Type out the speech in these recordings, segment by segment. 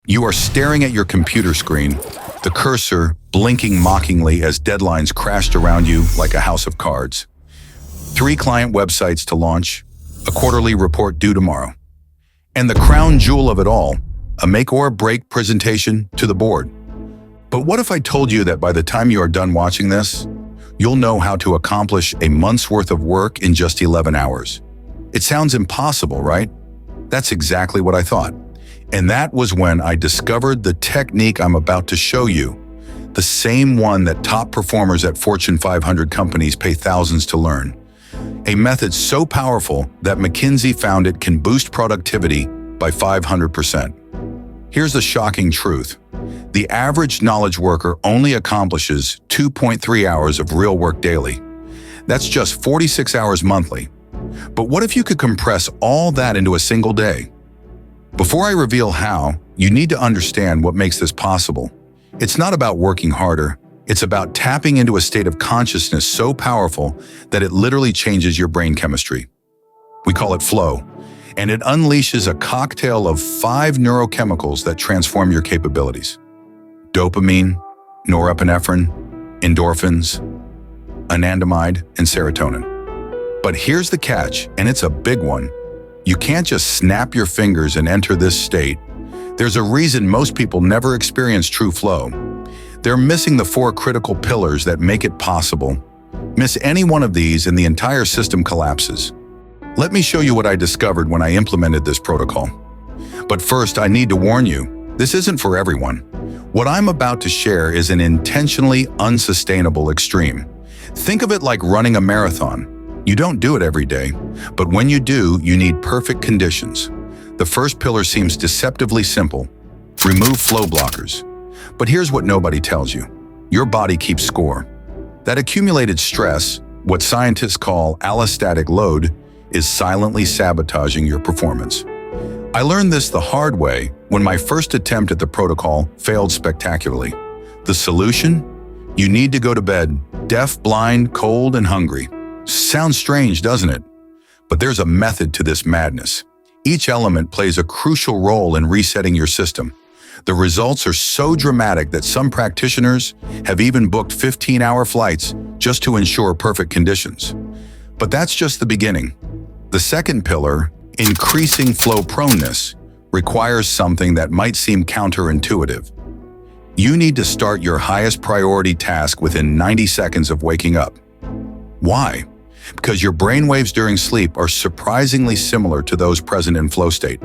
You are staring at your computer screen, the cursor blinking mockingly as deadlines crashed around you like a house of cards. 3 client websites to launch, a quarterly report due tomorrow. And the crown jewel of it all, a make or break presentation to the board. But what if I told you that by the time you are done watching this, you'll know how to accomplish a month's worth of work in just 11 hours? It sounds impossible, right? That's exactly what I thought. And that was when I discovered the technique I'm about to show you, the same one that top performers at Fortune 500 companies pay thousands to learn. A method so powerful that McKinsey found it can boost productivity by 500%. Here's the shocking truth. The average knowledge worker only accomplishes 2.3 hours of real work daily. That's just 46 hours monthly. But what if you could compress all that into a single day? Before I reveal how, you need to understand what makes this possible. It's not about working harder. It's about tapping into a state of consciousness so powerful that it literally changes your brain chemistry. We call it flow, and it unleashes a cocktail of 5 neurochemicals that transform your capabilities. Dopamine, norepinephrine, endorphins, anandamide, and serotonin. But here's the catch, and it's a big one. You can't just snap your fingers and enter this state. There's a reason most people never experience true flow. They're missing the 4 critical pillars that make it possible. Miss any one of these and the entire system collapses. Let me show you what I discovered when I implemented this protocol. But first, I need to warn you, this isn't for everyone. What I'm about to share is an intentionally unsustainable extreme. Think of it like running a marathon. You don't do it every day, but when you do, you need perfect conditions. The first pillar seems deceptively simple. Remove flow blockers. But here's what nobody tells you. Your body keeps score. That accumulated stress, what scientists call allostatic load, is silently sabotaging your performance. I learned this the hard way when my first attempt at the protocol failed spectacularly. The solution? You need to go to bed, deaf, blind, cold, and hungry. Sounds strange, doesn't it? But there's a method to this madness. Each element plays a crucial role in resetting your system. The results are so dramatic that some practitioners have even booked 15-hour flights just to ensure perfect conditions. But that's just the beginning. The second pillar, increasing flow proneness, requires something that might seem counterintuitive. You need to start your highest priority task within 90 seconds of waking up. Why? Because your brainwaves during sleep are surprisingly similar to those present in flow state.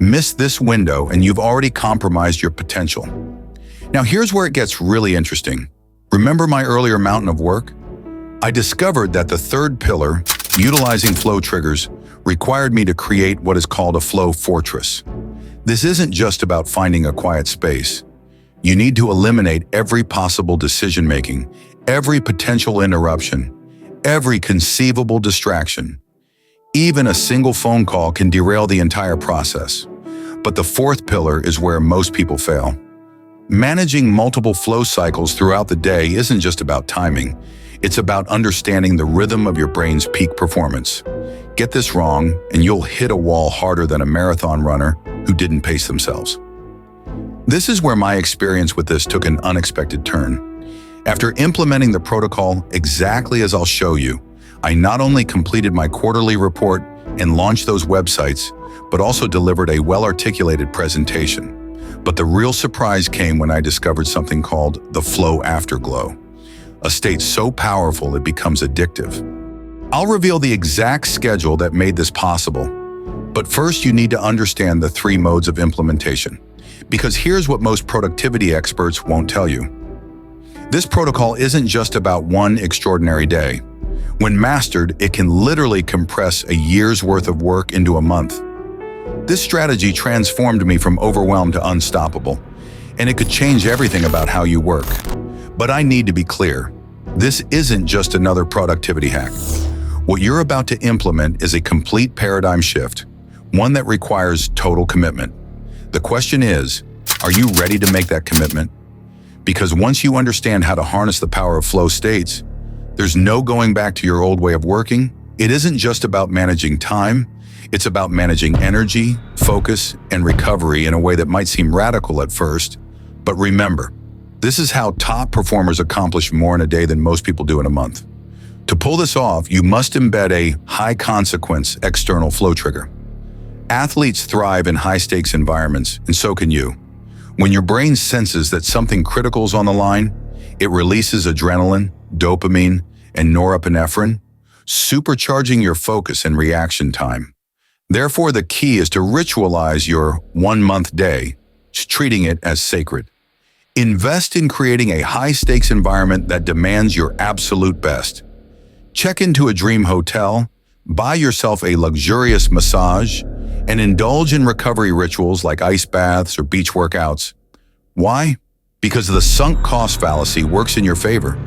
Miss this window and you've already compromised your potential. Now here's where it gets really interesting. Remember my earlier mountain of work? I discovered that the third pillar, utilizing flow triggers, required me to create what is called a flow fortress. This isn't just about finding a quiet space. You need to eliminate every possible decision-making, every potential interruption, every conceivable distraction. Even a single phone call can derail the entire process. But the fourth pillar is where most people fail. Managing multiple flow cycles throughout the day isn't just about timing. It's about understanding the rhythm of your brain's peak performance. Get this wrong, and you'll hit a wall harder than a marathon runner who didn't pace themselves. This is where my experience with this took an unexpected turn. After implementing the protocol exactly as I'll show you, I not only completed my quarterly report and launched those websites, but also delivered a well-articulated presentation. But the real surprise came when I discovered something called the flow afterglow, a state so powerful it becomes addictive. I'll reveal the exact schedule that made this possible. But first, you need to understand the 3 modes of implementation, because here's what most productivity experts won't tell you. This protocol isn't just about one extraordinary day. When mastered, it can literally compress a year's worth of work into a month. This strategy transformed me from overwhelmed to unstoppable, and it could change everything about how you work. But I need to be clear, this isn't just another productivity hack. What you're about to implement is a complete paradigm shift, one that requires total commitment. The question is, are you ready to make that commitment? Because once you understand how to harness the power of flow states, there's no going back to your old way of working. It isn't just about managing time, It's about managing energy, focus, and recovery in a way that might seem radical at first. But remember, this is how top performers accomplish more in a day than most people do in a month. To pull this off, you must embed a high-consequence external flow trigger. Athletes thrive in high-stakes environments, and so can you. When your brain senses that something critical is on the line, it releases adrenaline, dopamine, and norepinephrine, supercharging your focus and reaction time. Therefore, the key is to ritualize your one-month day, treating it as sacred. Invest in creating a high-stakes environment that demands your absolute best. Check into a dream hotel, buy yourself a luxurious massage, and indulge in recovery rituals like ice baths or beach workouts. Why? Because the sunk cost fallacy works in your favor.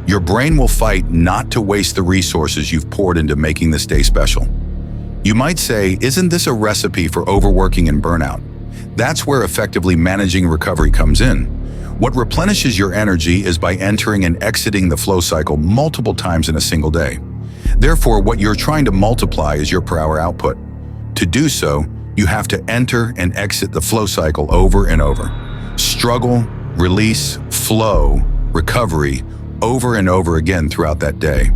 Your brain will fight not to waste the resources you've poured into making this day special. You might say, isn't this a recipe for overworking and burnout? That's where effectively managing recovery comes in. What replenishes your energy is by entering and exiting the flow cycle multiple times in a single day. Therefore, what you're trying to multiply is your per hour output. To do so, you have to enter and exit the flow cycle over and over. Struggle, release, flow, recovery, over and over again throughout that day.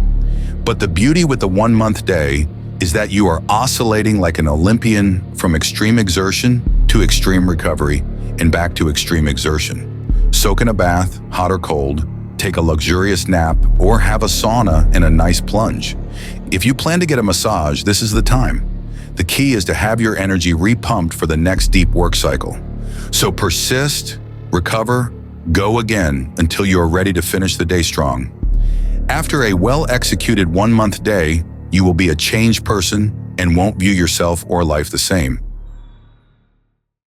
But the beauty with the one-month day is that you are oscillating like an Olympian from extreme exertion to extreme recovery and back to extreme exertion. Soak in a bath, hot or cold, take a luxurious nap, or have a sauna and a nice plunge. If you plan to get a massage, this is the time. The key is to have your energy repumped for the next deep work cycle. So persist, recover, go again until you are ready to finish the day strong. After a well-executed one-month day, you will be a changed person and won't view yourself or life the same.